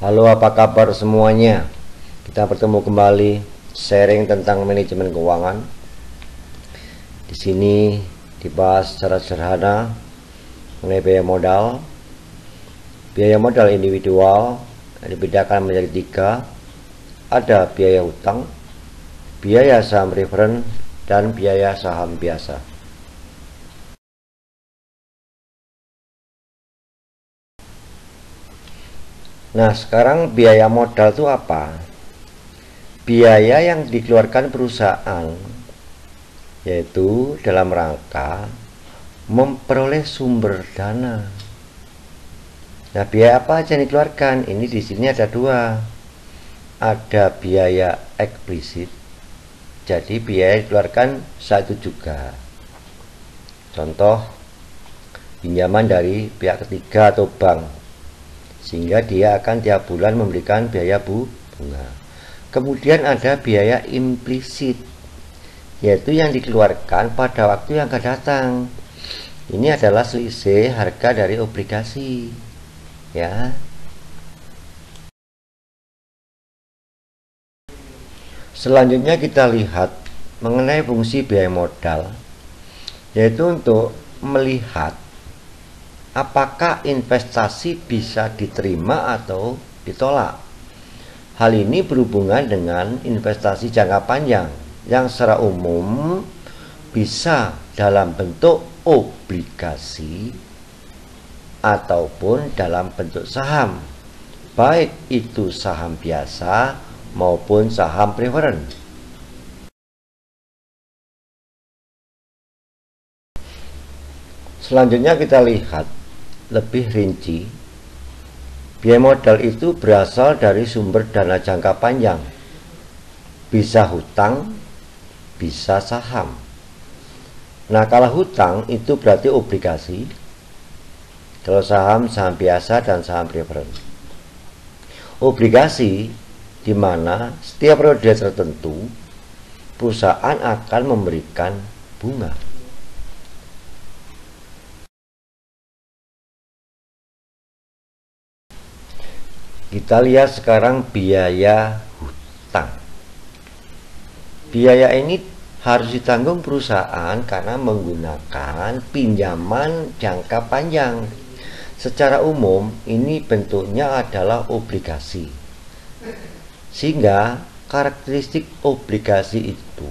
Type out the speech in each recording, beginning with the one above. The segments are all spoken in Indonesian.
Halo, apa kabar semuanya? Kita bertemu kembali sharing tentang manajemen keuangan. Di sini dibahas secara sederhana mengenai biaya modal. Biaya modal individual dibedakan menjadi 3. Ada biaya hutang, biaya saham preferen, dan biaya saham biasa. Nah, sekarang biaya modal itu apa? Biaya yang dikeluarkan perusahaan, yaitu dalam rangka memperoleh sumber dana. Nah, biaya apa aja yang dikeluarkan? Ini di sini ada 2. Ada biaya eksplisit. Jadi biaya yang dikeluarkan saat itu juga. Contoh, pinjaman dari pihak ketiga atau bank, sehingga dia akan tiap bulan memberikan biaya bunga. Kemudian ada biaya implisit, yaitu yang dikeluarkan pada waktu yang akan datang. Ini adalah selisih harga dari obligasi, ya. Selanjutnya kita lihat mengenai fungsi biaya modal, yaitu untuk melihat apakah investasi bisa diterima atau ditolak. Hal ini berhubungan dengan investasi jangka panjang yang secara umum bisa dalam bentuk obligasi ataupun dalam bentuk saham, baik itu saham biasa maupun saham preferen. Selanjutnya kita lihat lebih rinci. Biaya modal itu berasal dari sumber dana jangka panjang, bisa hutang, bisa saham. Nah, kalau hutang itu berarti obligasi, kalau saham, saham biasa dan saham preferen. Obligasi di mana setiap periode tertentu perusahaan akan memberikan bunga. Kita lihat sekarang biaya hutang. Biaya ini harus ditanggung perusahaan karena menggunakan pinjaman jangka panjang. Secara umum ini bentuknya adalah obligasi. Sehingga karakteristik obligasi itu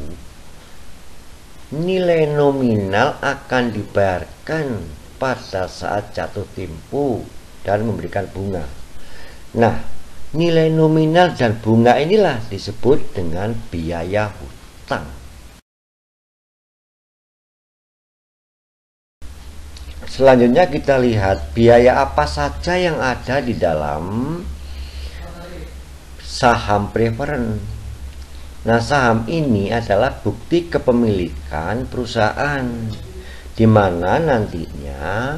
nilai nominal akan dibayarkan pada saat jatuh tempo dan memberikan bunga. Nah, nilai nominal dan bunga inilah disebut dengan biaya hutang. Selanjutnya kita lihat biaya apa saja yang ada di dalam saham preferen. Nah, saham ini adalah bukti kepemilikan perusahaan, di mana nantinya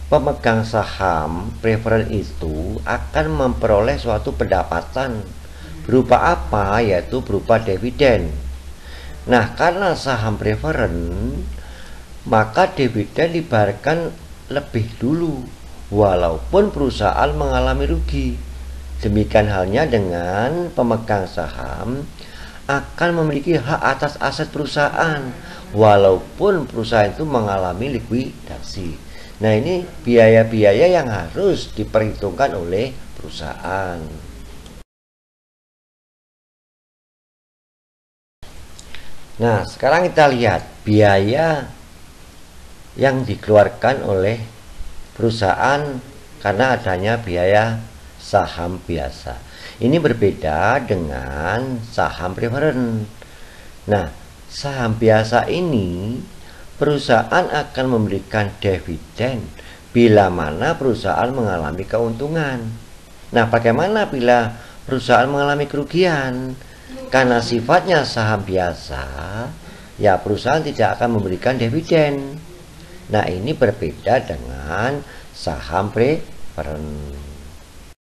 pemegang saham preferen itu akan memperoleh suatu pendapatan berupa apa? Yaitu berupa dividen. Nah, karena saham preferen, maka dividen dibayarkan lebih dulu walaupun perusahaan mengalami rugi. Demikian halnya dengan pemegang saham akan memiliki hak atas aset perusahaan walaupun perusahaan itu mengalami likuidasi. Nah, ini biaya-biaya yang harus diperhitungkan oleh perusahaan. Nah, sekarang kita lihat biaya yang dikeluarkan oleh perusahaan karena adanya biaya saham biasa. Ini berbeda dengan saham preferen. Nah, saham biasa ini perusahaan akan memberikan dividen bila mana perusahaan mengalami keuntungan. Nah, bagaimana bila perusahaan mengalami kerugian? Karena sifatnya saham biasa, ya perusahaan tidak akan memberikan dividen. Nah, ini berbeda dengan saham preferen.